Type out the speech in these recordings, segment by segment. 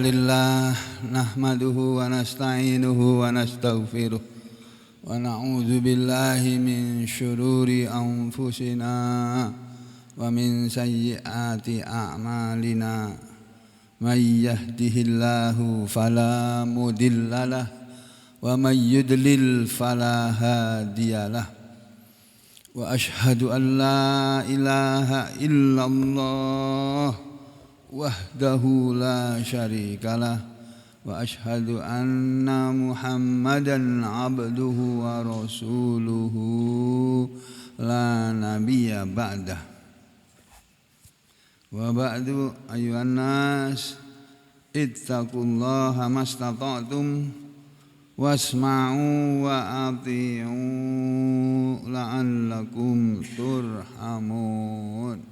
lillah nahmaduhu wa nasta'inuhu wa nastaghfiruh wa na'udzu billahi min syururi anfusina wa min sayyiati a'malina may yahdihillahu fala mudhillalah wa may yudlil fala hadiyalah wa asyhadu an la ilaha illallah wahdahu la syarikalah wa asyhadu anna Muhammadan abduhu wa rasuluhu la nabiyya ba'dah. Wa ba'du ayyuhan nas ittaqullaha mastata'tum wasma'u wa ati'u la'allakum turhamun.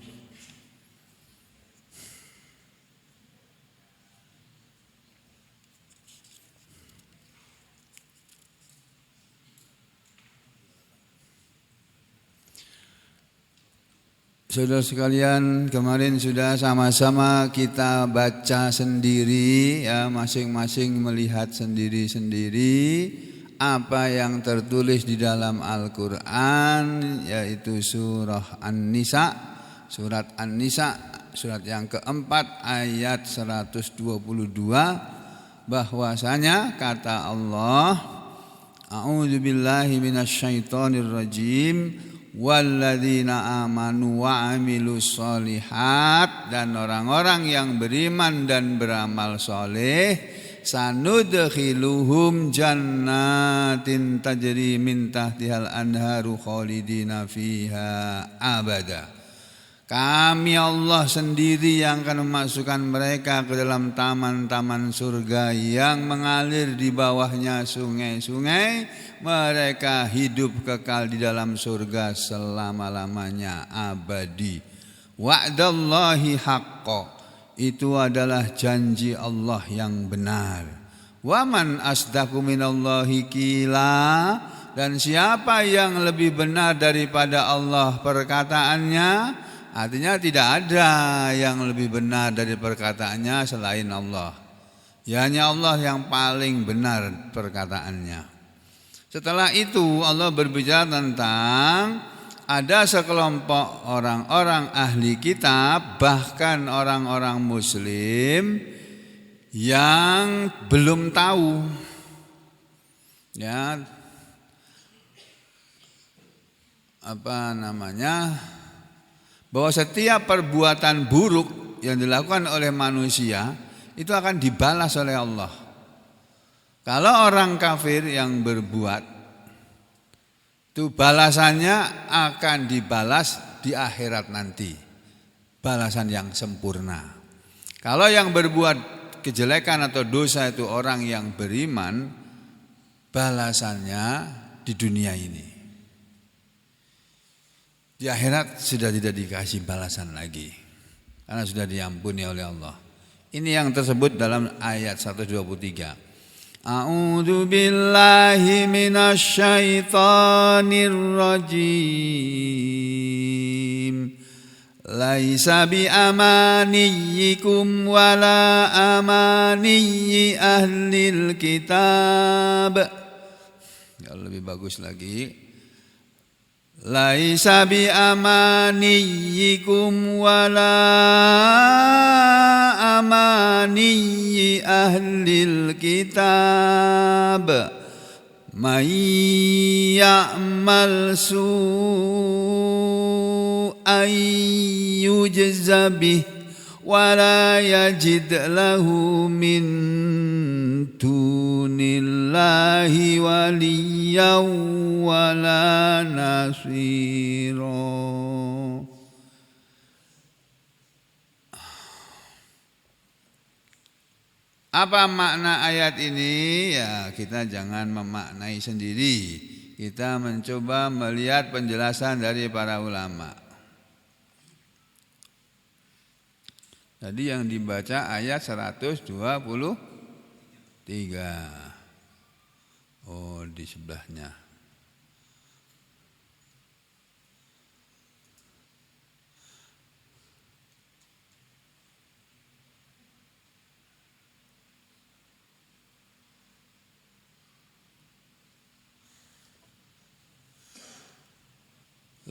Saudara sekalian, kemarin sudah sama-sama kita baca sendiri, ya, masing-masing melihat sendiri-sendiri apa yang tertulis di dalam Al-Quran, yaitu surah An-Nisa, surat An-Nisa, surat yang keempat ayat 122, bahwasanya kata Allah, A'udzubillahi minasyaitonirrajim, walladzina amanu wa amilus solihat, dan orang-orang yang beriman dan beramal soleh, sanudkhiluhum jannatin tajri min tahtihal anharu khalidina fiha abada. Kami Allah sendiri yang akan memasukkan mereka ke dalam taman-taman surga yang mengalir di bawahnya sungai-sungai. Mereka hidup kekal di dalam surga selama-lamanya, abadi. Wa'dallahi haqqo, itu adalah janji Allah yang benar. Wa man asdaqu minallahi qila, dan siapa yang lebih benar daripada Allah perkataannya? Artinya tidak ada yang lebih benar dari perkataannya selain Allah. Ya, hanya Allah yang paling benar perkataannya. Setelah itu Allah berbicara tentang ada sekelompok orang-orang ahli kitab, bahkan orang-orang muslim yang belum tahu, ya, bahwa setiap perbuatan buruk yang dilakukan oleh manusia itu akan dibalas oleh Allah. Kalau orang kafir yang berbuat, itu balasannya akan dibalas di akhirat nanti, balasan yang sempurna. Kalau yang berbuat kejelekan atau dosa itu orang yang beriman, balasannya di dunia ini. Di akhirat sudah tidak dikasih balasan lagi, karena sudah diampuni oleh Allah. Ini yang tersebut dalam ayat 123. A'udzu billahi minasyaitonir rajim. Laisa bi amaniyikum wala amaniyi ahlil kitab. Ya, lebih bagus lagi. Laisa bi amaniyikum wala amaniyi ahlil kitab, may ya'mal su'an yujza bih wala yajid lahu min dunillahi waliyan wala nasira. Apa makna ayat ini? Ya, kita jangan memaknai sendiri. Kita mencoba melihat penjelasan dari para ulama. Tadi yang dibaca ayat 123. Oh, di sebelahnya.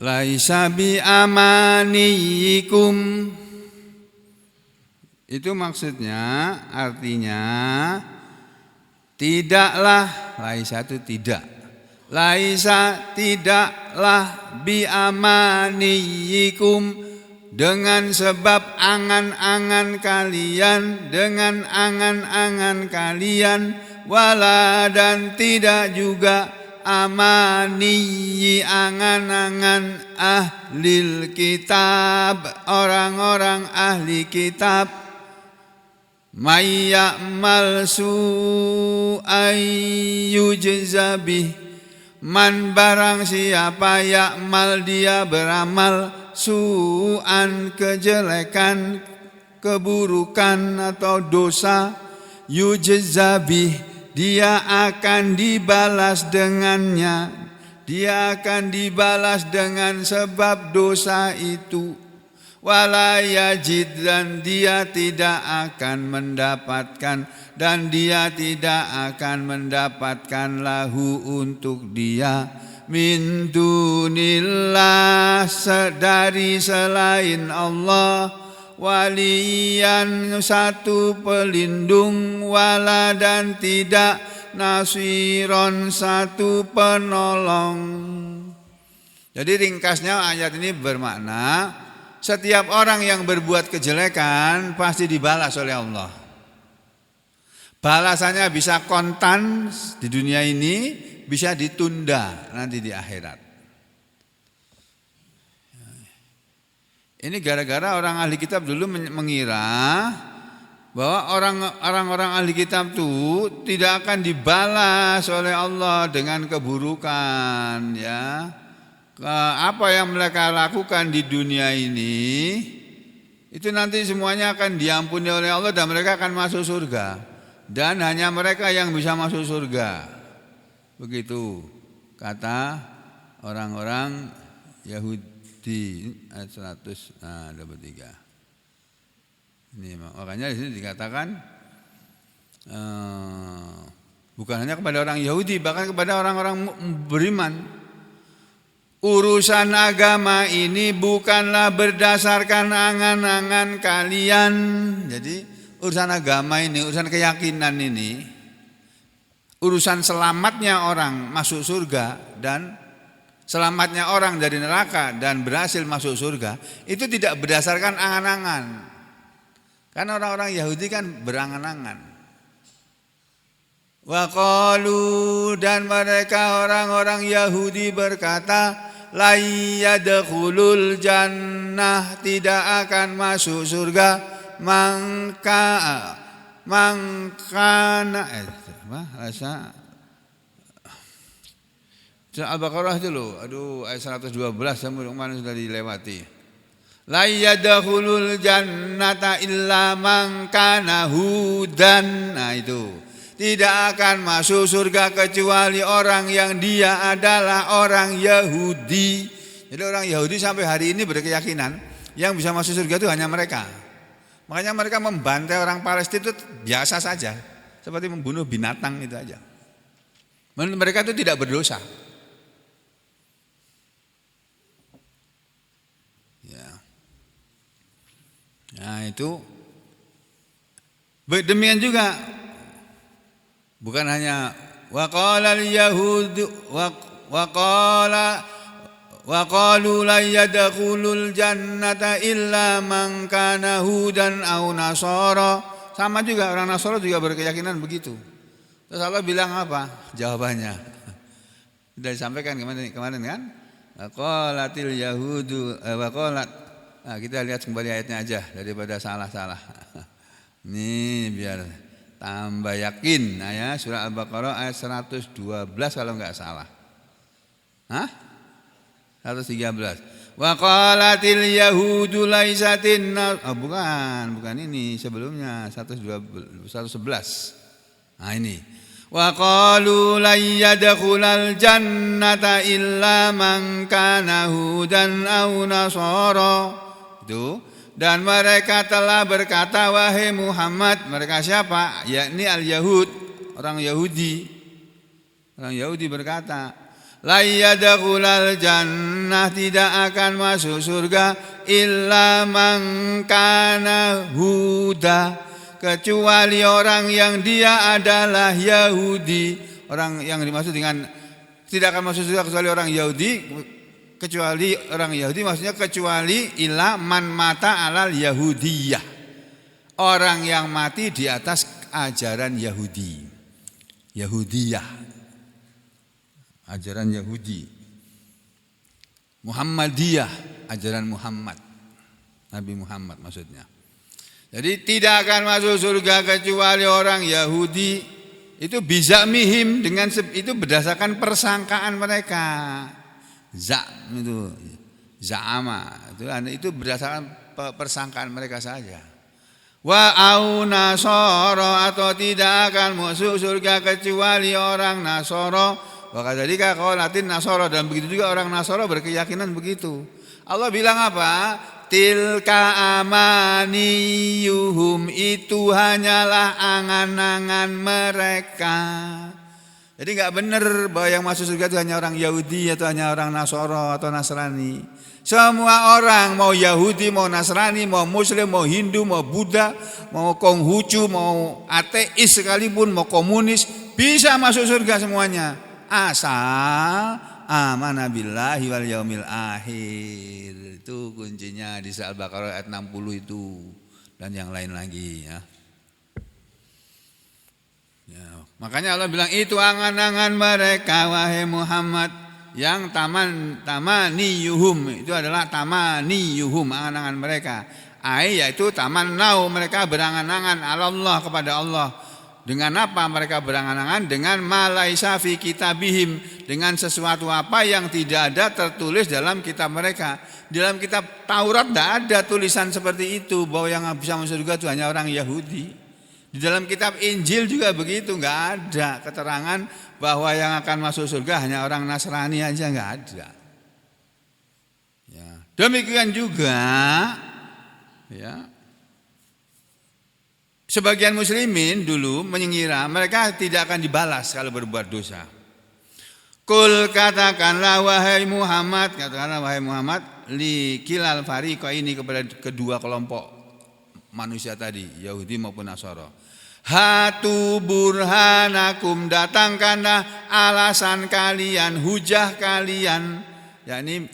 laisa bi amaniyikum. Itu maksudnya, artinya tidaklah, laisa itu tidak, laisa tidaklah bi amaniyikum, dengan sebab angan-angan kalian, dengan angan-angan kalian, wala dan tidak juga amaniyi angan-angan ahlil kitab, orang-orang ahli kitab, may ya'mal su'an yujza bih, man barang siapa ya'mal dia beramal, su'an kejelekan, keburukan atau dosa, yujza bih dia akan dibalas dengannya, dia akan dibalas dengan sebab dosa itu. Wala yajid dan dia tidak akan mendapatkan, dan dia tidak akan mendapatkan lahu untuk dia, min dunillah dari selain Allah, waliyan satu pelindung, wala dan tidak nasiron satu penolong. Jadi ringkasnya ayat ini bermakna setiap orang yang berbuat kejelekan pasti dibalas oleh Allah. Balasannya bisa kontan di dunia ini, bisa ditunda nanti di akhirat. Ini gara-gara orang ahli kitab dulu mengira bahwa orang-orang ahli kitab itu tidak akan dibalas oleh Allah dengan keburukan, ya. Apa yang mereka lakukan di dunia ini itu nanti semuanya akan diampuni oleh Allah dan mereka akan masuk surga, dan hanya mereka yang bisa masuk surga. Begitu kata orang-orang Yahudi ayat 100 Ini makanya di sini dikatakan bukan hanya kepada orang Yahudi, bahkan kepada orang-orang beriman. Urusan agama ini bukanlah berdasarkan angan-angan kalian. Jadi urusan agama ini, urusan keyakinan ini, urusan selamatnya orang masuk surga dan selamatnya orang dari neraka dan berhasil masuk surga, itu tidak berdasarkan angan-angan. Karena orang-orang Yahudi kan berangan-angan. Wa qalu, dan mereka orang-orang Yahudi berkata, la yadkhulul jannah, tidak akan masuk surga, mangkana Al-Baqarah dulu. Ayat 112 kemarin sudah dilewati. La yadkhulul jannata illa man kana hudan. Nah itu. Tidak akan masuk surga kecuali orang yang dia adalah orang Yahudi. Jadi orang Yahudi sampai hari ini berkeyakinan yang bisa masuk surga itu hanya mereka. Makanya mereka membantai orang Palestina itu biasa saja, seperti membunuh binatang itu aja. Menurut mereka itu tidak berdosa. Ya. Nah itu demikian juga. Bukan hanya waqala al-yahud waqalu la yadkhulul jannata illa man kana hudan aw nasara. Sama juga orang Nasara juga berkeyakinan begitu. Terus Allah bilang apa? Jawabannya sudah disampaikan kemarin kan? Waqalatil yahudu waqalat. Nah, kita lihat kembali ayatnya aja daripada salah-salah. Nih biar tambah yakin. Nah ya, surah Al-Baqarah ayat 112 kalau enggak salah. 113. Wa qalatil yahudu laisatin bukan ini sebelumnya 111. Nah ini. Wa qalu la yadkhulal jannata illa man kana hudan aw nasara. Itu. Dan mereka telah berkata, wahai Muhammad, mereka siapa? Yakni al-Yahud, orang Yahudi. Orang Yahudi berkata, la yadkhulal jannah, tidak akan masuk surga illa man kana huda, kecuali orang yang dia adalah Yahudi. Orang yang dimaksud dengan tidak akan masuk surga kecuali orang Yahudi, kecuali orang Yahudi maksudnya kecuali illa man mata alal Yahudiyah, orang yang mati di atas ajaran Yahudi, Yahudiyah, ajaran Yahudi, Muhammadiyah, ajaran Muhammad, Nabi Muhammad maksudnya. Jadi tidak akan masuk surga kecuali orang Yahudi. Itu bisa mihim, dengan itu berdasarkan persangkaan mereka. Itu za'ama itu berdasarkan persangkaan mereka saja. Wa au nasara, atau tidak akan masuk surga kecuali orang Nasara. Wa kadzalika qaulatin Nasara, dan begitu juga orang Nasara berkeyakinan begitu. Allah bilang apa? Tilka amaniyuhum, itu hanyalah angan-angan mereka. Jadi enggak benar bahwa yang masuk surga itu hanya orang Yahudi atau hanya orang Nasara atau Nasrani. Semua orang, mau Yahudi, mau Nasrani, mau Muslim, mau Hindu, mau Buddha, mau Konghucu, mau ateis sekalipun, mau komunis, bisa masuk surga semuanya. Asal amanah billahi wal yaumil akhir. Itu kuncinya di surah Al-Baqarah ayat 60 itu, dan yang lain lagi ya. Makanya Allah bilang itu angan-angan mereka wahai Muhammad, yang tamaniyuhum, itu adalah tamaniyuhum, angan-angan mereka. Yaitu tamannau, mereka berangan-angan Allah, kepada Allah. Dengan apa mereka berangan-angan? Dengan malaisa fi kitabihim, dengan sesuatu apa yang tidak ada tertulis dalam kitab mereka. Di dalam kitab Taurat tidak ada tulisan seperti itu, bahwa yang bisa masuk surga itu hanya orang Yahudi. Di dalam kitab Injil juga begitu, nggak ada keterangan bahwa yang akan masuk surga hanya orang Nasrani aja, nggak ada. Ya. Demikian juga, ya, sebagian muslimin dulu mengira mereka tidak akan dibalas kalau berbuat dosa. Kul, katakanlah wahai Muhammad, li kilal fariqaini, kepada kedua kelompok manusia tadi, Yahudi maupun Nasara. Hatu burhanakum, datangkanlah alasan kalian, hujah kalian, yakni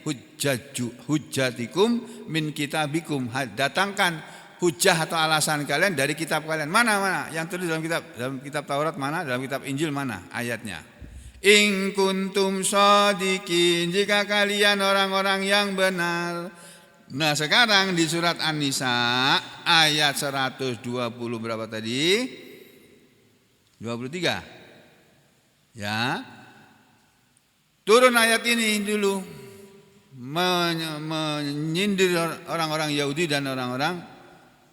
hujjatikum min kitabikum, datangkan hujah atau alasan kalian dari kitab kalian. Mana yang tertulis dalam kitab Taurat, mana dalam kitab Injil, mana ayatnya? In kuntum shadiqin, jika kalian orang-orang yang benar. Nah, sekarang di surat An-Nisa ayat 120 berapa tadi? 23. Ya. Turun ayat ini dulu menyindir orang-orang Yahudi dan orang-orang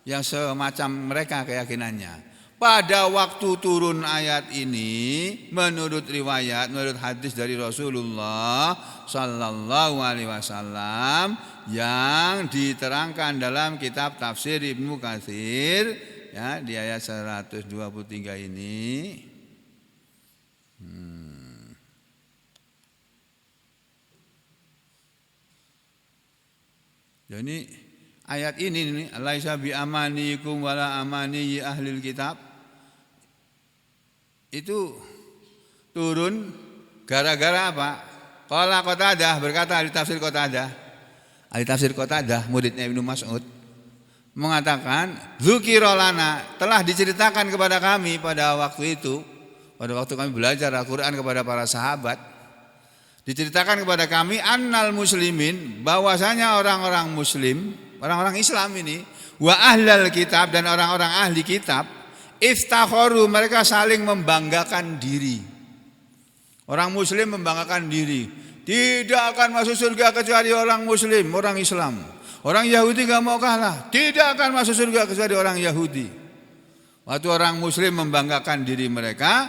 yang semacam mereka keyakinannya. Pada waktu turun ayat ini, menurut riwayat, menurut hadis dari Rasulullah sallallahu alaihi wasallam yang diterangkan dalam kitab tafsir Ibnu Katsir, ya, di ayat 123 ini. Jadi ayat ini, laisa bi amanikum wala amani ahlil kitab, itu turun gara-gara apa? Qala Qatadah, berkata ahli tafsir Qatadah, muridnya Ibnu Mas'ud, mengatakan dzukira lana, telah diceritakan kepada kami pada waktu itu, pada waktu kami belajar Al-Qur'an kepada para sahabat, diceritakan kepada kami annal muslimin, bahwasanya orang-orang muslim, orang-orang Islam ini, wa ahlal kitab, dan orang-orang ahli kitab, iftakharu, mereka saling membanggakan diri. Orang muslim membanggakan diri, tidak akan masuk surga kecuali orang muslim, orang Islam. Orang Yahudi gak mau kalah, tidak akan masuk surga kecuali orang Yahudi. Waktu orang muslim membanggakan diri mereka,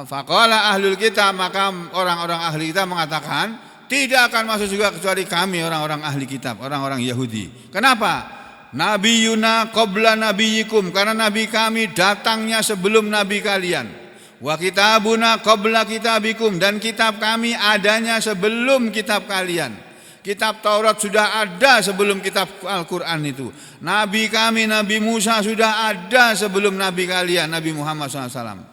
faqala ahlul kitab, maka orang-orang ahli kitab mengatakan tidak akan masuk surga kecuali kami, orang-orang ahli kitab, orang-orang Yahudi. Kenapa? Nabiyuna qabla nabiyikum, karena nabi kami datangnya sebelum nabi kalian. Wa kitabuna qabla kitabikum, dan kitab kami adanya sebelum kitab kalian. Kitab Taurat sudah ada sebelum kitab Al-Quran itu. Nabi kami Nabi Musa sudah ada sebelum Nabi kalian Nabi Muhammad SAW.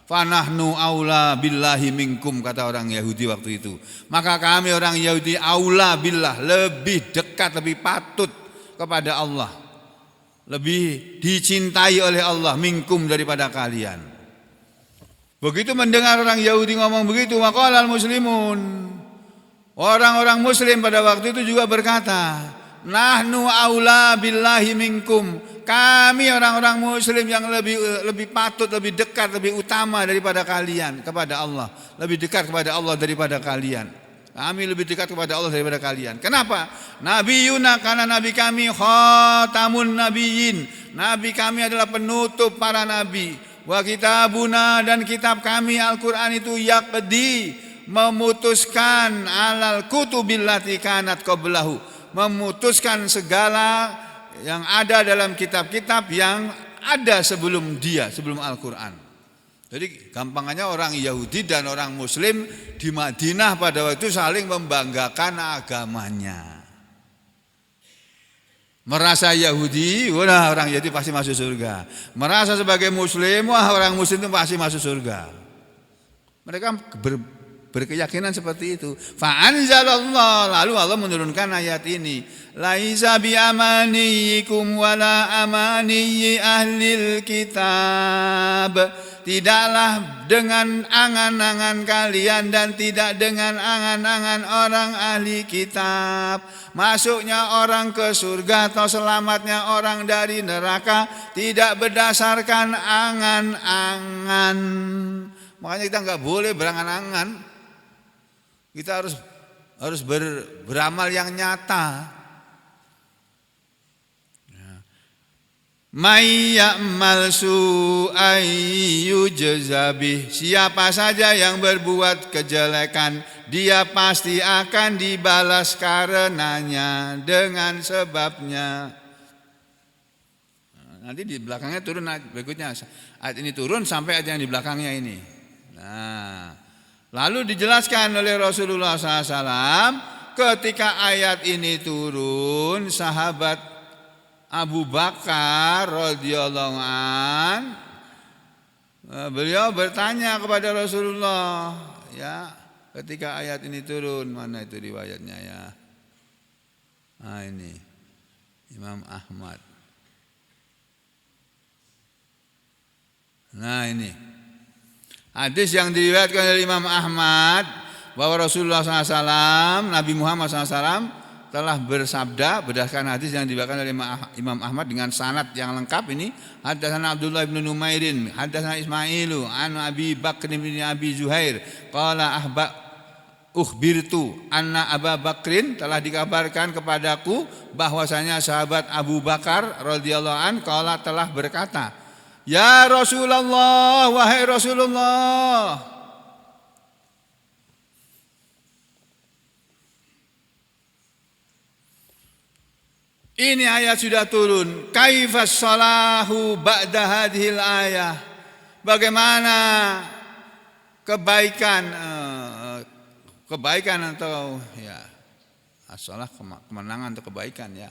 Fanahnu aula billahi minkum, kata orang Yahudi waktu itu. Maka kami orang Yahudi aula billah, lebih dekat, lebih patut kepada Allah, lebih dicintai oleh Allah minkum, daripada kalian. Begitu mendengar orang Yahudi ngomong begitu, waqalal muslimun, orang-orang muslim pada waktu itu juga berkata, nahnu aula billahi minkum, kami orang-orang muslim yang lebih patut, lebih dekat, lebih utama daripada kalian kepada Allah, lebih dekat kepada Allah daripada kalian. Kami lebih dekat kepada Allah daripada kalian. Kenapa? Nabi Yuna, karena nabi kami khatamun nabiyyin, nabi kami adalah penutup para nabi. Wa kitabuna, dan kitab kami Al-Quran itu yaqdi, memutuskan alal kutubil lati kanat qablahu, memutuskan segala yang ada dalam kitab-kitab yang ada sebelum dia, sebelum Al-Quran. Jadi gampangannya orang Yahudi dan orang Muslim di Madinah pada waktu itu saling membanggakan agamanya. Merasa Yahudi, wah orang Yahudi pasti masuk surga. Merasa sebagai Muslim, wah orang Muslim itu pasti masuk surga. Mereka berkeyakinan seperti itu. Fa'anzalallah, lalu Allah menurunkan ayat ini. Laisa bi amaniyikum wala amaniyi ahlil kitab. Tidaklah dengan angan-angan kalian dan tidak dengan angan-angan orang ahli kitab. Masuknya orang ke surga atau selamatnya orang dari neraka tidak berdasarkan angan-angan. Makanya kita nggak boleh berangan-angan. Kita harus beramal yang nyata. May ya'mal su'an yujza bih, siapa saja yang berbuat kejelekan dia pasti akan dibalas karenanya, dengan sebabnya. Nanti di belakangnya turun ayat berikutnya. Ayat ini turun sampai ayat yang di belakangnya ini. Nah, lalu dijelaskan oleh Rasulullah SAW ketika ayat ini turun, sahabat Abu Bakar radhiyallahu an, beliau bertanya kepada Rasulullah, ya, ketika ayat ini turun, mana itu riwayatnya ya? Nah ini Imam Ahmad. Nah ini hadis yang diriwayatkan oleh Imam Ahmad bahwa Rasulullah SAW, Nabi Muhammad SAW telah bersabda berdasarkan hadis yang diriwayatkan oleh Imam Ahmad dengan sanad yang lengkap ini. Hadatsana Abdullah bin Numairin, hadatsana Ismailu an Abi Bakr bin Abi Zuhair, qala ukhbirtu anna Abu Bakrin, telah dikabarkan kepadaku bahwasanya sahabat Abu Bakar radhiyallahu an qala telah berkata, ya Rasulullah, wahai Rasulullah, ini ayat sudah turun. Kaifas salahu ba'da hadhil ayah. Bagaimana kebaikan atau ya as-salah, kemenangan atau kebaikan ya.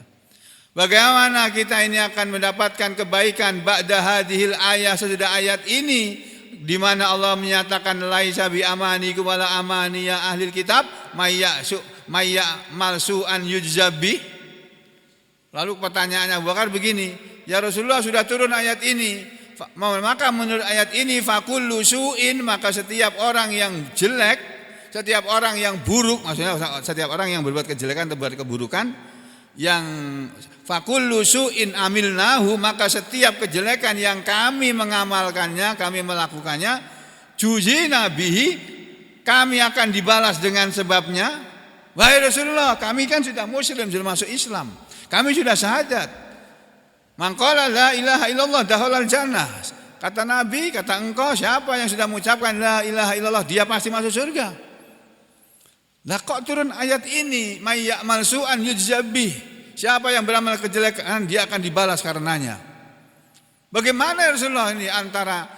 Bagaimana kita ini akan mendapatkan kebaikan ba'da hadhil ayah, sesudah ayat ini di mana Allah menyatakan laisa bi amanikum wala amaniya ahlil kitab mayya malsu'an yujzabi. Lalu pertanyaannya Abu Bakar begini, ya Rasulullah sudah turun ayat ini, maka menurut ayat ini fakullu su'in, maka setiap orang yang jelek, setiap orang yang buruk, maksudnya setiap orang yang berbuat kejelekan atau berbuat keburukan, yang fakullu su'in amilnahu, maka setiap kejelekan yang kami mengamalkannya, kami melakukannya, juzina bihi, kami akan dibalas dengan sebabnya. Wahai Rasulullah, kami kan sudah muslim, sudah masuk Islam, kami sudah syahadat. Man qala la ilaha illallah dakhalal jannah. Kata Nabi, kata engkau, siapa yang sudah mengucapkan la ilaha illallah dia pasti masuk surga. Lah kok turun ayat ini, may ya'mal su'an yujzabih. Siapa yang beramal kejelekan dia akan dibalas karenanya. Bagaimana ya Rasulullah ini antara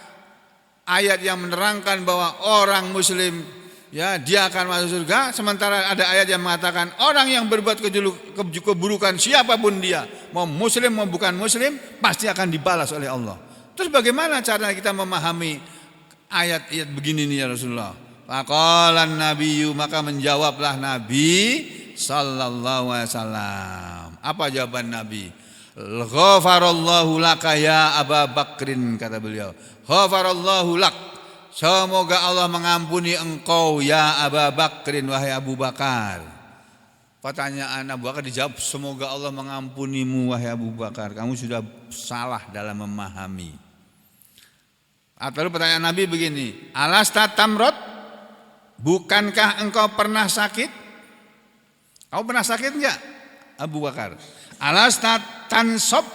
ayat yang menerangkan bahwa orang muslim ya dia akan masuk surga, sementara ada ayat yang mengatakan orang yang berbuat keburukan siapapun dia, mau muslim mau bukan muslim, pasti akan dibalas oleh Allah. Terus bagaimana cara kita memahami ayat-ayat begini nih ya Rasulullah? Faqalan nabiyyu, maka menjawablah Nabi sallallahu alaihi wasallam. Apa jawaban Nabi? Ghafarallahu laka ya Abu Bakrin, kata beliau. Ghafarallahu lak, semoga Allah mengampuni engkau ya Abu Bakrin, wahai Abu Bakar. Pertanyaan Abu Bakar dijawab, semoga Allah mengampunimu wahai Abu Bakar, kamu sudah salah dalam memahami. Atau pertanyaan Nabi begini, alasta tamrot, bukankah engkau pernah sakit? Kamu pernah sakit enggak Abu Bakar? Alasta tansob,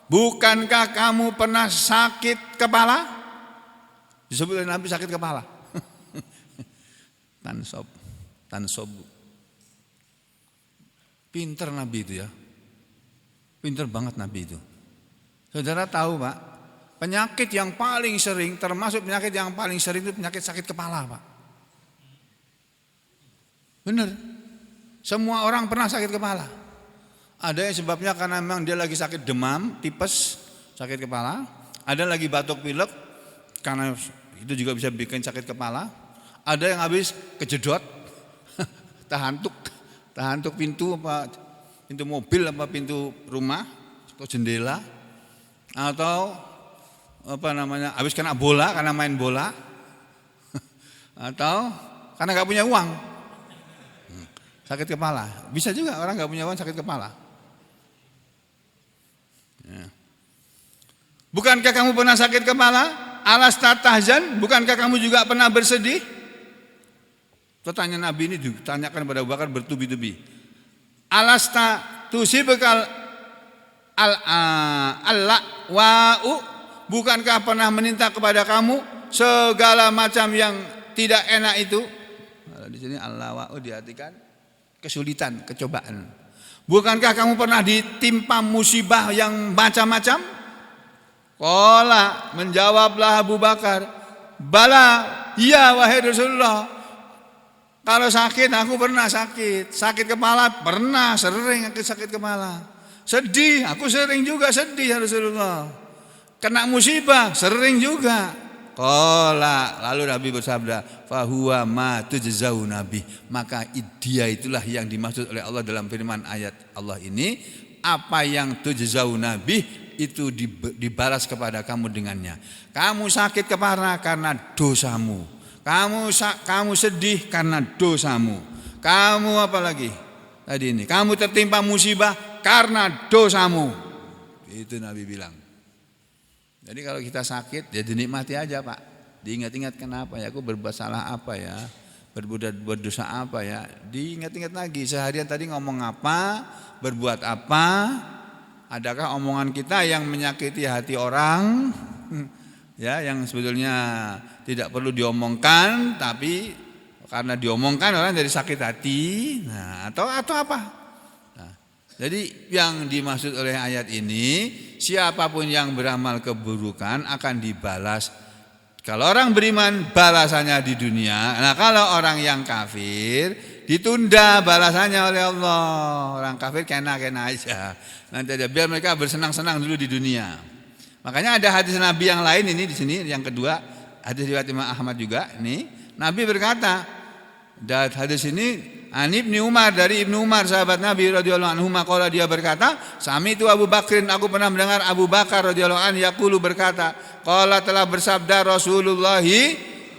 bukankah kamu pernah sakit kepala? Disebut oleh Nabi sakit kepala. Tansob. Pinter Nabi itu ya. Pinter banget Nabi itu. Saudara tahu Pak, penyakit yang paling sering, termasuk penyakit yang paling sering itu penyakit sakit kepala Pak. Benar. Semua orang pernah sakit kepala. Ada yang sebabnya karena memang dia lagi sakit demam, tipes, sakit kepala. Ada lagi batuk pilek, karena itu juga bisa bikin sakit kepala. Ada yang habis kejedot, tahantuk pintu apa, pintu mobil apa pintu rumah atau jendela, atau apa namanya, habis kena bola karena main bola, atau karena nggak punya uang, sakit kepala. Bisa juga orang nggak punya uang sakit kepala. Ya. Bukankah kamu pernah sakit kepala? Alasta tahzan, bukankah kamu juga pernah bersedih? Pertanyaan Nabi ini ditanyakan pada Abu Bakar bertubi-tubi. Alasta tusibukal al-wa'u, bukankah pernah meminta kepada kamu segala macam yang tidak enak itu? Di sini al-wa'u diartikan kesulitan, kecobaan. Bukankah kamu pernah ditimpa musibah yang macam-macam? Qala, menjawablah Abu Bakar, bala, iya wahai Rasulullah. Kalau sakit aku pernah sakit. Sakit kepala pernah, sering sakit kepala. Sedih, aku sering juga sedih ya Rasulullah. Kena musibah, sering juga. Qala, lalu Nabi bersabda, fahuwa ma tujzaun nabi, maka dia itulah yang dimaksud oleh Allah dalam firman ayat Allah ini, apa yang tujzaun nabi itu dibalas kepada kamu dengannya. Kamu sakit kepala karena dosamu. Kamu sedih karena dosamu. Kamu apa lagi? Tadi ini, kamu tertimpa musibah karena dosamu. Itu Nabi bilang. Jadi kalau kita sakit, ya dinikmati aja Pak. Diingat-ingat kenapa ya, aku berbuat salah apa ya, berbuat dosa apa ya. Diingat-ingat lagi, seharian tadi ngomong apa, berbuat apa. Adakah omongan kita yang menyakiti hati orang, ya, yang sebetulnya tidak perlu diomongkan, tapi karena diomongkan orang jadi sakit hati. Nah, atau apa? Jadi yang dimaksud oleh ayat ini, siapapun yang beramal keburukan akan dibalas. Kalau orang beriman balasannya di dunia. Nah kalau orang yang kafir ditunda balasannya oleh Allah. Orang kafir kena-kena aja. Nanti aja biar mereka bersenang-senang dulu di dunia. Makanya ada hadis Nabi yang lain ini di sini, yang kedua hadis riwayat Imam Ahmad juga. Nih Nabi berkata, dan hadis ini An Ibnu Umar, dari Ibnu Umar sahabat Nabi radhiyallahu anhu, maqala dia berkata, sami itu Abu Bakrin, aku pernah mendengar Abu Bakar radhiyallahu anhu yaqulu berkata, qala telah bersabda Rasulullah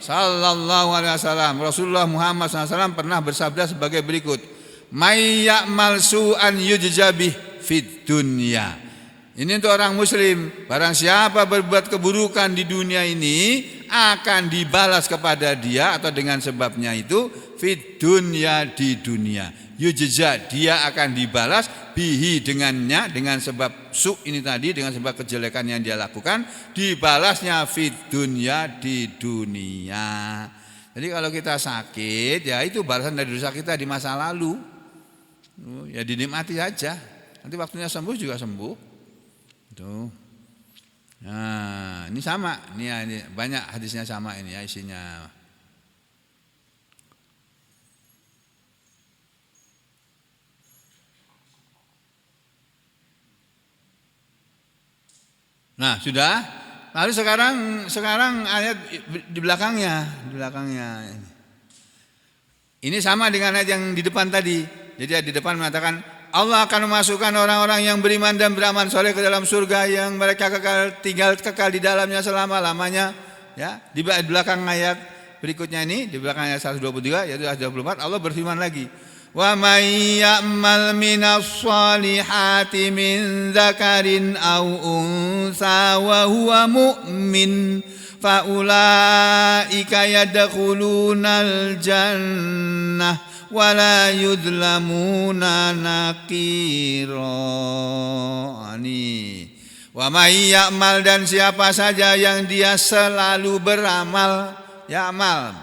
sallallahu alaihi wasallam, Rasulullah Muhammad sallallahu alaihi wasallam pernah bersabda sebagai berikut, may ya'mal su'an yujza bih fid dunya. Ini untuk orang muslim, barang siapa berbuat keburukan di dunia ini akan dibalas kepada dia atau dengan sebabnya itu fid dunya, di dunia. Yujza, dia akan dibalas bihi dengannya, dengan sebab su ini tadi, dengan sebab kejelekan yang dia lakukan, dibalasnya fid dunya, di dunia. Jadi kalau kita sakit, ya itu balasan dari dosa kita di masa lalu. Ya dinikmati saja. Nanti waktunya sembuh juga sembuh. Tuh. Nah, ini sama, ini banyak hadisnya sama ini ya isinya. Nah, sudah. Lalu sekarang ayat di belakangnya. Ini sama dengan ayat yang di depan tadi. Jadi di depan mengatakan Allah akan memasukkan orang-orang yang beriman dan beramal soleh ke dalam surga yang mereka tinggal kekal di dalamnya selama-lamanya. Ya, di belakang ayat berikutnya ini, di belakang ayat 123 yaitu ayat 24 Allah berfirman lagi. Wa may ya'mal minas solihati min dzakarin aw unsa wa huwa mu'min fa ulaika yadkhulunal jannah wala yudlamuna nakira. Wa may ya'mal, dan siapa saja yang dia selalu beramal,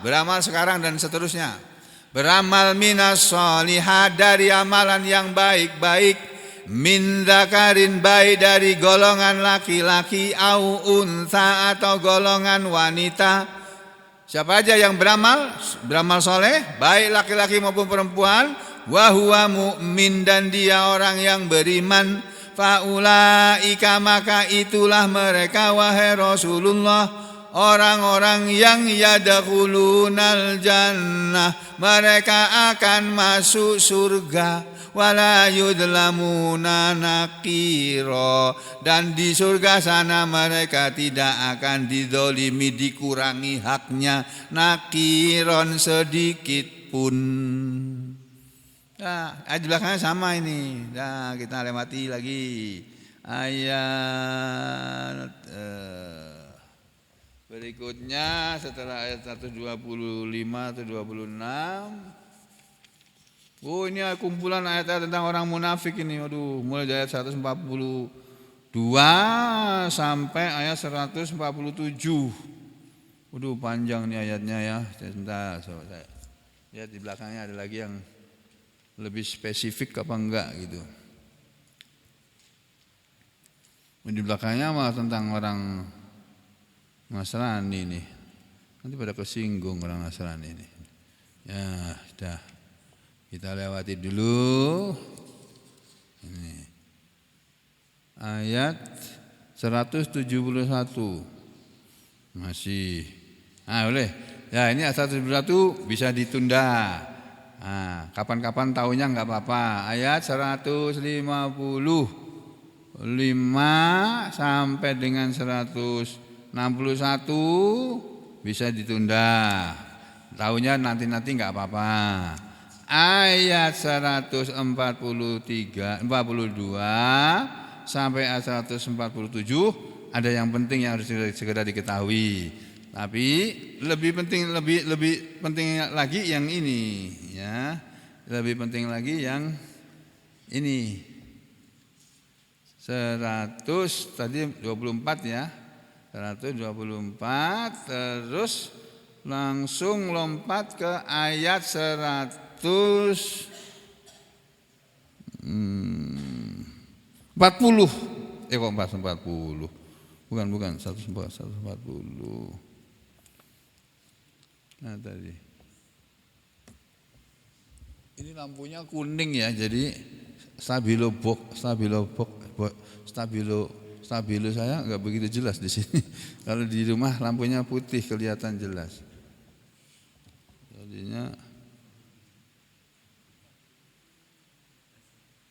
beramal sekarang dan seterusnya. Beramal minas sholihat, dari amalan yang baik-baik, min dzakarin, baik dari golongan laki-laki, au unsa atau golongan wanita. Siapa aja yang beramal soleh, baik laki-laki maupun perempuan, wa huwa mu'min, dan dia orang yang beriman, faulaika, maka itulah mereka wahai Rasulullah, orang-orang yang yadkhulunal jannah, mereka akan masuk surga, wala yudlamuna nakira, dan di surga sana mereka tidak akan dizalimi, dikurangi haknya, nakiron sedikit pun. Nah, ayat belakangnya sama ini. Nah, kita lewati lagi ayat berikutnya setelah ayat 125 atau 26. Oh, ini kumpulan ayat-ayat tentang orang munafik ini. Aduh, mulai dari ayat 142 sampai ayat 147. Aduh, panjang nih ayatnya ya. Sebentar, saya lihat di belakangnya ada lagi yang lebih spesifik apa enggak gitu. Di belakangnya malah tentang orang Nasrani nih. Nanti pada kesinggung orang Nasrani ini. Ya, sudah. Kita lewati dulu. Ini. Ayat 171. Masih. Boleh. Ya, ini ayat 171 bisa ditunda. Kapan-kapan tahunya enggak apa-apa. Ayat 155 sampai dengan 161 bisa ditunda. Tahunya nanti enggak apa-apa. Ayat 142 sampai ayat 147 ada yang penting yang harus segera diketahui. Tapi lebih penting lagi yang ini ya. Lebih penting lagi yang ini. 100 tadi 24 ya. 124 terus langsung lompat ke ayat 140. Kok 140? Bukan 140. Nah tadi. Ini lampunya kuning ya, jadi stabilo saya nggak begitu jelas di sini. Kalau di rumah lampunya putih kelihatan jelas. Jadinya,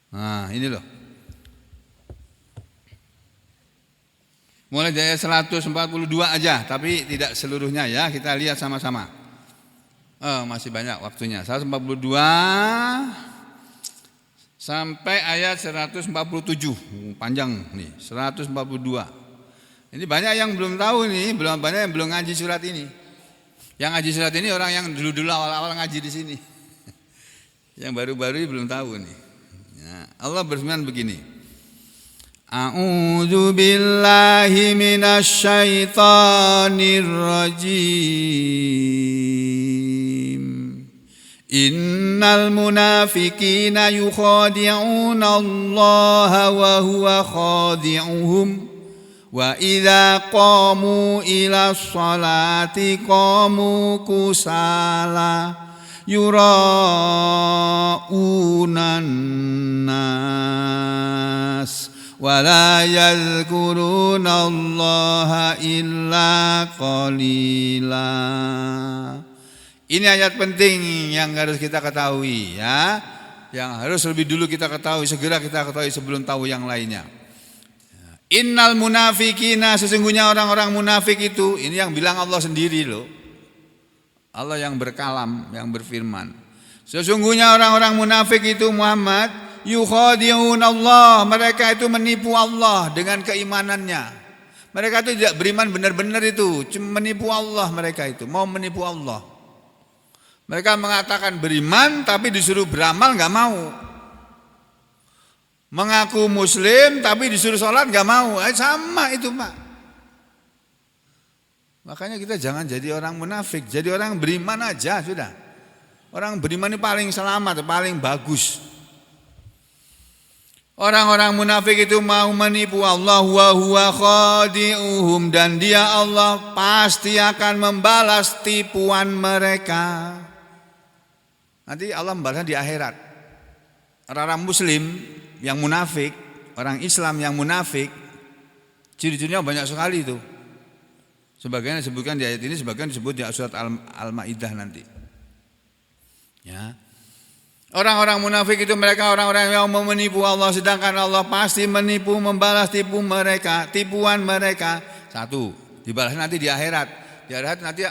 nah ini loh. Mulai dari 142 aja, tapi tidak seluruhnya ya. Kita lihat sama-sama. Masih banyak waktunya. 142 sampai ayat 147. Panjang nih, 142. Ini banyak yang belum tahu nih, banyak yang belum ngaji surat ini. Yang ngaji surat ini orang yang dulu-dulu awal-awal ngaji di sini. Yang baru-baru ini belum tahu nih. Ya, Allah berfirman begini. A'udzu billahi minasy syaithanir rajim. Innal munafiqina yukhadi'una Allah wa huwa khadi'uhum Wa idza qamu ila sholati qamu kusala yura'unan nas wa la yadhkurunallaha illa qalila. Ini ayat penting yang harus kita ketahui ya. Yang harus lebih dulu kita ketahui, segera kita ketahui sebelum tahu yang lainnya. Innal munafikina, sesungguhnya orang-orang munafik itu, ini yang bilang Allah sendiri loh. Allah yang berkalam, yang berfirman. Sesungguhnya orang-orang munafik itu Muhammad yukhadi'un Allah, mereka itu menipu Allah dengan keimanannya. Mereka itu tidak beriman benar-benar itu, cuma menipu Allah mereka itu, mau menipu Allah. Mereka mengatakan beriman tapi disuruh beramal enggak mau. Mengaku muslim tapi disuruh sholat gak mau, sama itu Pak. Makanya kita jangan jadi orang munafik, jadi orang beriman aja sudah. Orang beriman ini paling selamat, paling bagus. Orang-orang munafik itu mau menipu Allah, wa huwa khadi'uhum, dan dia Allah pasti akan membalas tipuan mereka. Nanti Allah membalasnya di akhirat. Orang-orang muslim yang munafik, orang Islam yang munafik, ciri-cirinya banyak sekali itu. Sebagian disebutkan di ayat ini, sebagian disebut di surat Al-Maidah nanti. Ya. Orang-orang munafik itu mereka orang-orang yang mau menipu Allah, sedangkan Allah pasti menipu, membalas tipuan mereka. Satu, dibalas nanti di akhirat. Di akhirat nanti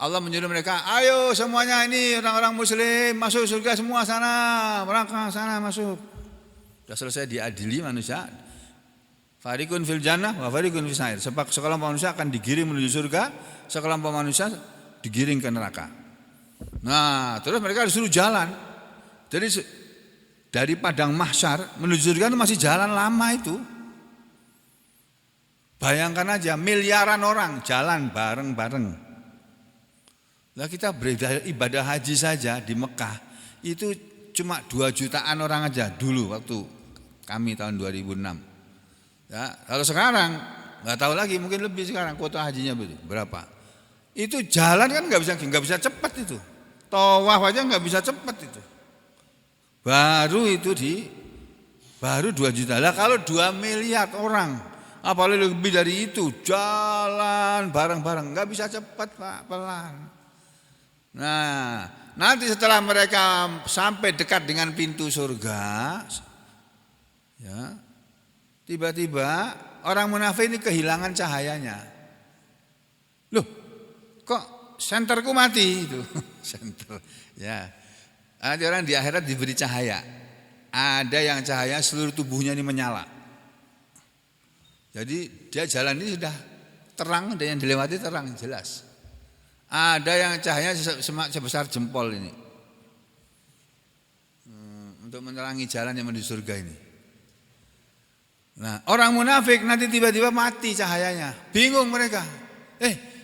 Allah menyuruh mereka, ayo semuanya ini orang-orang muslim masuk surga semua sana, berangkat sana masuk. Sudah selesai diadili manusia. Fariqun fil jannah wa fariqun fis sa'ir. Sekelompok manusia akan digiring menuju surga, sekelompok manusia digiring ke neraka. Nah, terus mereka disuruh jalan. Jadi dari padang mahsyar menuju surga itu masih jalan lama itu. Bayangkan aja miliaran orang jalan bareng-bareng. Lah kita beribadah haji saja di Mekah itu cuma 2 jutaan orang aja dulu waktu kami tahun 2006. Ya, kalau sekarang nggak tahu lagi, mungkin lebih sekarang kuota hajinya berapa. Itu jalan kan nggak bisa cepat itu. Tawaf aja nggak bisa cepat itu. Baru 2 juta. Lah kalau 2 miliar orang, apalagi lebih dari itu jalan bareng-bareng nggak bisa cepat Pak, pelan. Nah, nanti setelah mereka sampai dekat dengan pintu surga, ya, tiba-tiba orang munafik ini kehilangan cahayanya. Loh, kok senterku mati itu? Senter, ya. Ada orang di akhirat diberi cahaya. Ada yang cahaya seluruh tubuhnya ini menyala. Jadi dia jalan ini sudah terang dan yang dilewati terang jelas. Ada yang cahayanya sebesar jempol ini untuk menerangi jalan yang menuju surga ini. Nah, orang munafik nanti tiba-tiba mati cahayanya, bingung mereka.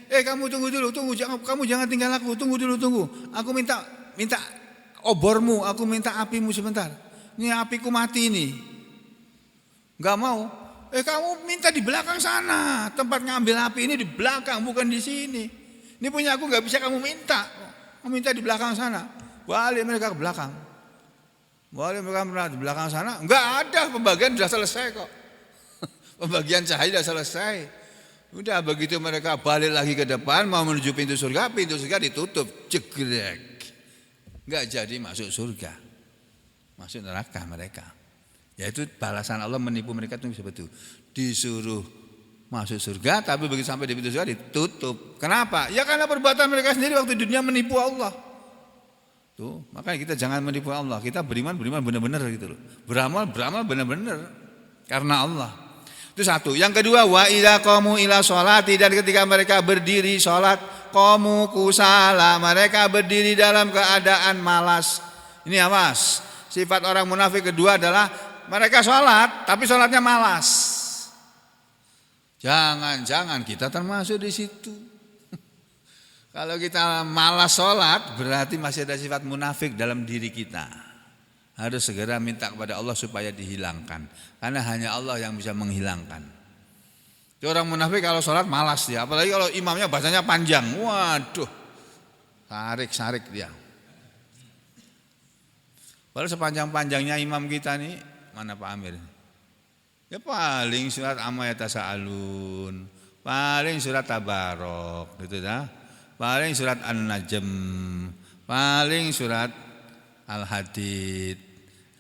Kamu tunggu dulu, kamu jangan tinggal aku, tunggu. Aku minta obormu, aku minta apimu sebentar. Ini apiku mati ini. Enggak mau. Kamu minta di belakang sana, tempat ngambil api ini di belakang, bukan di sini. Ini punya aku nggak bisa kamu minta. Kamu minta di belakang sana. Balik mereka ke belakang. Balik mereka di belakang sana. Nggak ada, pembagian sudah selesai kok. Pembagian cahaya sudah selesai. Udah begitu mereka balik lagi ke depan mau menuju pintu surga ditutup, cegrek. Nggak jadi masuk surga. Masuk neraka mereka. Yaitu balasan Allah menipu mereka itu seperti itu. Disuruh masuk surga, tapi begitu sampai di pintu surga ditutup. Kenapa? Ya karena perbuatan mereka sendiri waktu di dunia menipu Allah. Tuh, makanya kita jangan menipu Allah. Kita beriman benar-benar gitu loh. Beramal benar-benar karena Allah. Itu satu. Yang kedua, wa idza qamu ila sholati, dan ketika mereka berdiri salat, qamu kusala, mereka berdiri dalam keadaan malas. Ini awas. Sifat orang munafik kedua adalah mereka salat, tapi salatnya malas. Jangan kita termasuk di situ. Kalau kita malas sholat, berarti masih ada sifat munafik dalam diri kita. Harus segera minta kepada Allah supaya dihilangkan. Karena hanya Allah yang bisa menghilangkan. Orang munafik kalau sholat malas dia, apalagi kalau imamnya bacanya panjang. Waduh, sarik dia. Padahal sepanjang-panjangnya imam kita nih, mana Pak Amir? Ya paling surat Amma Yatasaalun, paling surat Tabarok, gitu dah. Paling surat An-Najm, paling surat Al-Hadid,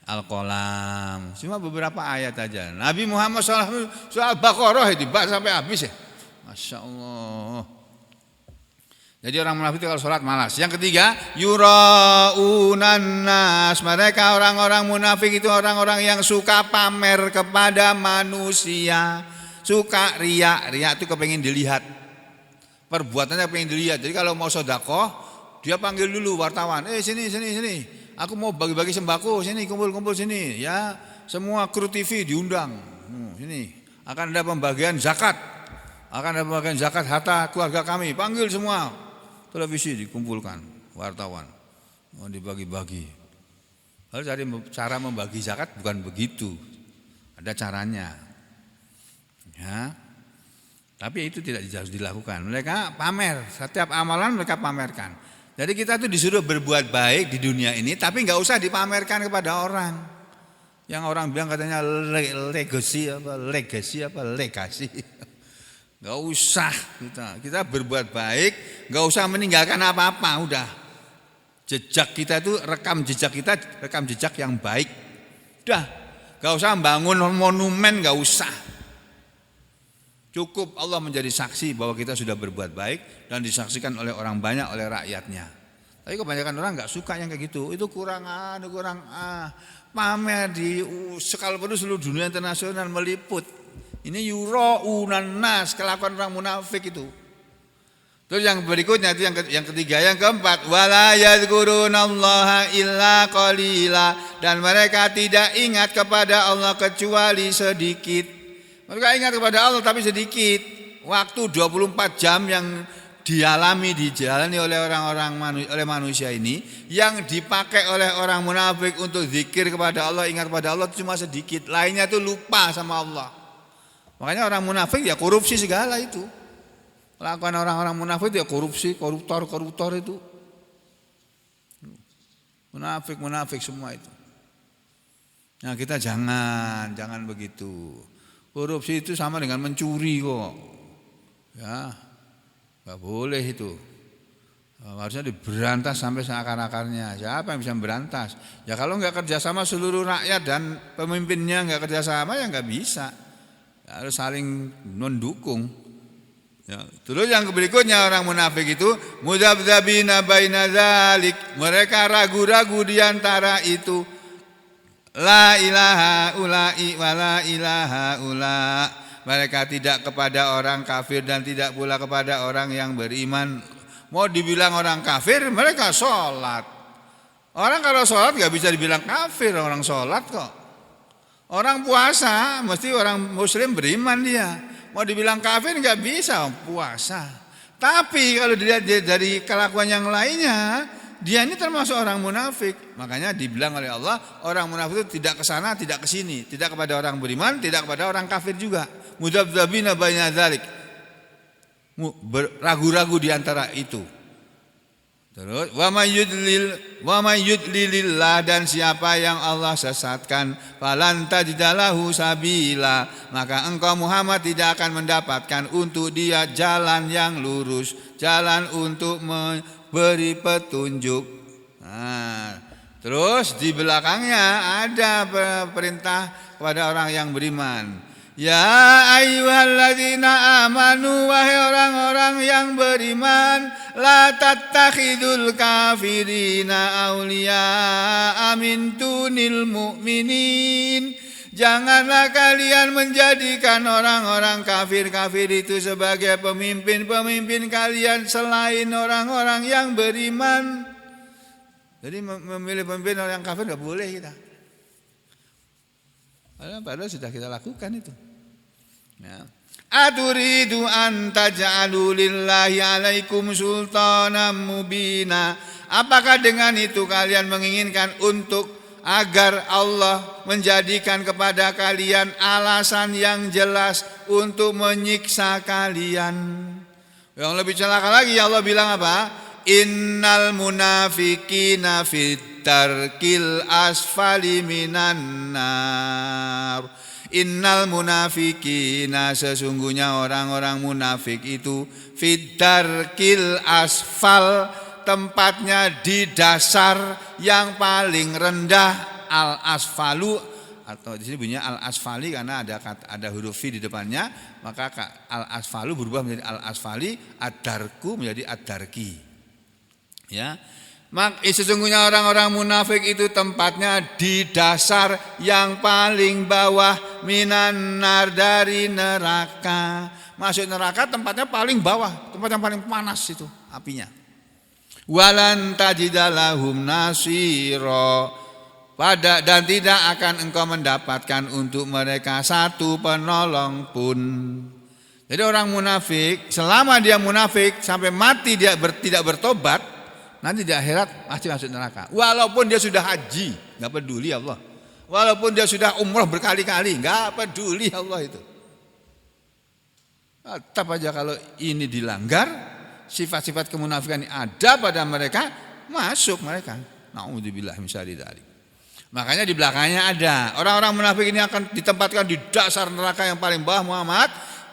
Al-Qalam, cuma beberapa ayat aja. Nabi Muhammad SAW surat Al-Baqarah dibahas sampai habis ya. Masya Allah. Jadi orang munafik itu kalau sholat malas. Yang ketiga, yuraunan nas. Mereka orang-orang munafik itu orang-orang yang suka pamer kepada manusia, suka riya. Riya itu kepengen dilihat, perbuatannya pengen dilihat. Jadi kalau mau sedekah, dia panggil dulu wartawan. Sini. Aku mau bagi-bagi sembako, sini kumpul sini. Ya, semua kru TV diundang. Sini akan ada pembagian zakat. Harta keluarga kami. Panggil semua. Televisi dikumpulkan, wartawan. Mau dibagi-bagi. Lalu cara membagi zakat bukan begitu. Ada caranya. Ya. Tapi itu tidak harus dilakukan. Mereka pamer, setiap amalan mereka pamerkan. Jadi kita tuh disuruh berbuat baik di dunia ini, tapi nggak usah dipamerkan kepada orang. Yang orang bilang katanya legasi. Nggak usah kita berbuat baik, nggak usah meninggalkan apa-apa. Udah jejak kita itu rekam jejak yang baik. Udah nggak usah bangun monumen, nggak usah. Cukup Allah menjadi saksi bahwa kita sudah berbuat baik dan disaksikan oleh orang banyak, oleh rakyatnya. Tapi kebanyakan orang nggak suka yang kayak gitu. Itu kurang pamer di skala penuh seluruh dunia internasional meliput. Ini yuraunan nas, kelakuan orang munafik itu. Terus yang berikutnya itu yang ketiga, yang keempat, wala yadhkurunallaha illa qalila, dan mereka tidak ingat kepada Allah kecuali sedikit. Mereka ingat kepada Allah tapi sedikit. Waktu 24 jam yang dijalani oleh oleh manusia ini, yang dipakai oleh orang munafik untuk zikir kepada Allah, ingat kepada Allah cuma sedikit. Lainnya itu lupa sama Allah. Makanya orang munafik ya korupsi segala itu. Lakukan orang-orang munafik ya korupsi, koruptor itu. Munafik semua itu. Nah, kita jangan begitu. Korupsi itu sama dengan mencuri kok. Ya, nggak boleh itu. Harusnya diberantas sampai seakar-akarnya. Siapa yang bisa memberantas? Ya kalau nggak kerjasama seluruh rakyat dan pemimpinnya nggak kerjasama ya nggak bisa. Ya, harus saling mendukung. Ya. Terus yang berikutnya orang munafik itu mudzabdzabina baina dzalik. Mereka ragu-ragu di antara itu. La ilaha ula'i wa la ilaha ula. Mereka tidak kepada orang kafir dan tidak pula kepada orang yang beriman. Mau dibilang orang kafir, mereka sholat. Orang kalau sholat gak bisa dibilang kafir, orang sholat kok. Orang puasa, mesti orang muslim beriman dia. Mau dibilang kafir gak bisa, puasa. Tapi kalau dilihat dari kelakuan yang lainnya, dia ini termasuk orang munafik. Makanya dibilang oleh Allah, orang munafik itu tidak ke sana, tidak ke sini, tidak kepada orang beriman, tidak kepada orang kafir juga. Mudzabdzabina baina dzalik. Ragu-ragu di antara itu. Terus wa may yudlilillah, dan siapa yang Allah sesatkan, falan tajidalahu sabila, maka engkau Muhammad tidak akan mendapatkan untuk dia jalan yang lurus, jalan untuk beri petunjuk. Nah, terus di belakangnya ada perintah kepada orang yang beriman. Ya ayyuhalladzina amanu, wahai orang-orang yang beriman, la tattakhidul kafirina awliya min dunil mu'minin. Janganlah kalian menjadikan orang-orang kafir itu sebagai pemimpin kalian selain orang-orang yang beriman. Jadi memilih pemimpin orang kafir enggak boleh kita. Padahal sudah kita lakukan itu. Ya. Aturidu an taj'alu lillahi 'alaikum sultanan mubina. Apakah dengan itu kalian menginginkan untuk agar Allah menjadikan kepada kalian alasan yang jelas untuk menyiksa kalian. Yang lebih celaka lagi Allah bilang apa? Innal munafiqina fit darkil asfali minan nar. Innal munafiqina, sesungguhnya orang-orang munafik itu fit darkil asfal, tempatnya di dasar yang paling rendah. Al asfalu, atau di sini bunyinya al asfali karena ada huruf fi di depannya, maka al asfalu berubah menjadi al asfali, ad-darku menjadi ad-darki. Ya. Sesungguhnya orang-orang munafik itu tempatnya di dasar yang paling bawah, minan nar, dari neraka. Masuk neraka tempatnya paling bawah, tempat yang paling panas itu apinya. Walan tajidalahum nasiro, dan tidak akan engkau mendapatkan untuk mereka satu penolong pun. Jadi orang munafik, selama dia munafik sampai mati dia tidak bertobat, nanti di akhirat pasti masuk neraka. Walaupun dia sudah haji, nggak peduli Allah. Walaupun dia sudah umrah berkali-kali, nggak peduli Allah itu. Tetap aja kalau ini dilanggar, sifat-sifat kemunafikan ini ada pada mereka, masuk mereka. Na'udzubillah min syarri dzalik. Makanya di belakangnya ada orang-orang munafik ini akan ditempatkan di dasar neraka yang paling bawah, Muhammad.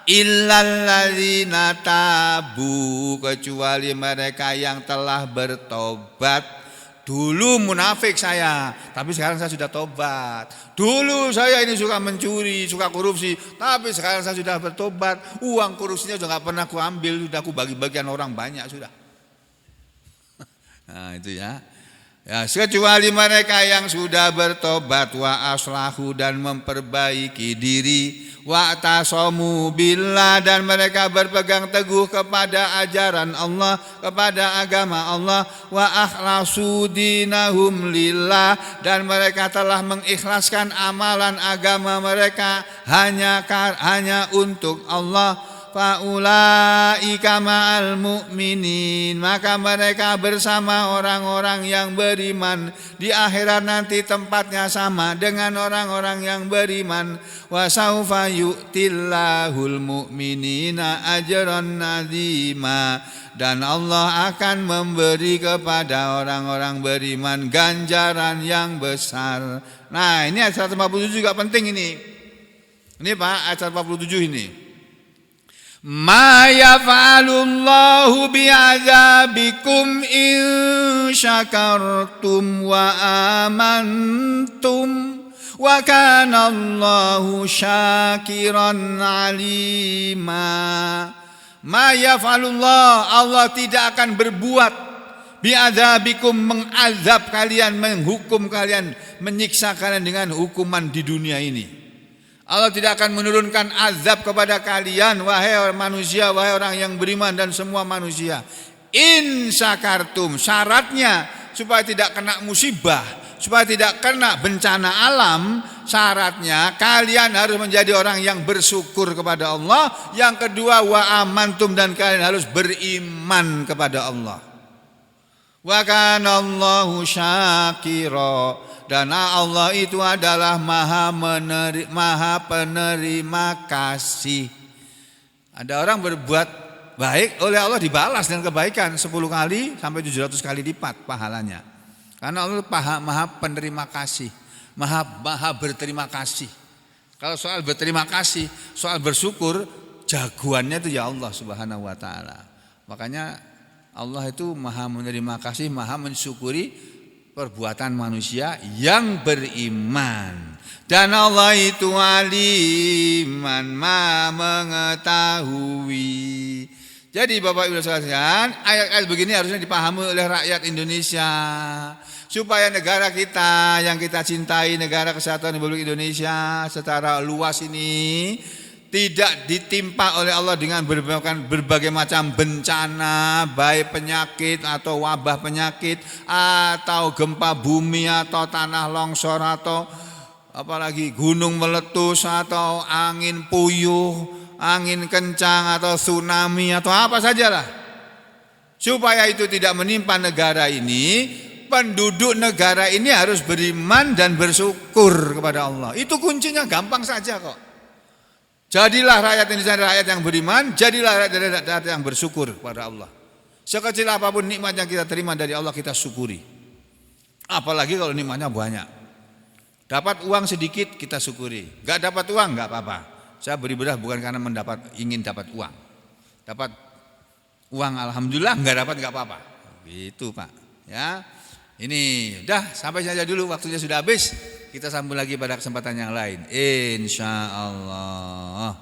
Illal ladzina tabu, kecuali mereka yang telah bertobat. Dulu munafik saya, tapi sekarang saya sudah tobat. Dulu saya ini suka mencuri, suka korupsi, tapi sekarang saya sudah bertobat. Uang korupsinya sudah gak pernah aku ambil, sudah aku bagi-bagian orang banyak sudah. Nah itu ya. Ya, kecuali mereka yang sudah bertobat, wa aslahu, dan memperbaiki diri, wa tasamu billah, dan mereka berpegang teguh kepada ajaran Allah, kepada agama Allah, wa akhlasu dinahum lillah, dan mereka telah mengikhlaskan amalan agama mereka hanya untuk Allah. Faulaika ma'al mu'minin, maka mereka bersama orang-orang yang beriman. Di akhirat nanti tempatnya sama dengan orang-orang yang beriman. Wa saufa yu'tillahul mu'minina ajran azima, dan Allah akan memberi kepada orang-orang beriman ganjaran yang besar. Nah ini ayat 147 juga penting ini. Ini Pak, ayat 147 ini. Ma yaf'alullahu bi'adzabikum in syakartum wa amantum wa kana Allahu syakiran alima. Ma yaf'alullah, Allah tidak akan berbuat bi'adzabikum, mengazab kalian, menghukum kalian, menyiksa kalian dengan hukuman di dunia ini. Allah tidak akan menurunkan azab kepada kalian, wahai manusia, wahai orang yang beriman dan semua manusia. In syakartum, syaratnya supaya tidak kena musibah, supaya tidak kena bencana alam, syaratnya kalian harus menjadi orang yang bersyukur kepada Allah. Yang kedua, wa amantum, dan kalian harus beriman kepada Allah. Wa kana Allahu syakira, dan Allah itu adalah maha penerima kasih. Ada orang berbuat baik, oleh Allah dibalas dengan kebaikan 10 kali sampai 700 kali lipat pahalanya. Karena Allah maha penerima kasih, maha berterima kasih. Kalau soal berterima kasih, soal bersyukur, jagoannya itu ya Allah Subhanahu wa taala. Makanya Allah itu maha menerima kasih, maha mensyukuri perbuatan manusia yang beriman. Dan Allah itu aliman, maha mengetahui. Jadi Bapak Ibu sekalian, ayat-ayat begini harusnya dipahami oleh rakyat Indonesia, supaya negara kita yang kita cintai, negara kesatuan Republik Indonesia secara luas ini tidak ditimpa oleh Allah dengan berbagai macam bencana, baik penyakit atau wabah penyakit, atau gempa bumi, atau tanah longsor, atau apalagi gunung meletus, atau angin puyuh, angin kencang, atau tsunami, atau apa sajalah. Supaya itu tidak menimpa negara ini, penduduk negara ini harus beriman dan bersyukur kepada Allah. Itu kuncinya, gampang saja kok. Jadilah rakyat Indonesia rakyat yang beriman, jadilah rakyat yang bersyukur kepada Allah. Sekecil apapun nikmat yang kita terima dari Allah, kita syukuri. Apalagi kalau nikmatnya banyak. Dapat uang sedikit, kita syukuri. Gak dapat uang, gak apa-apa. Saya beribadah bukan karena ingin dapat uang. Dapat uang alhamdulillah, gak dapat gak apa-apa. Gitu Pak. Ya, ini udah sampai saja dulu, waktunya sudah habis. Kita sambung lagi pada kesempatan yang lain, insya Allah.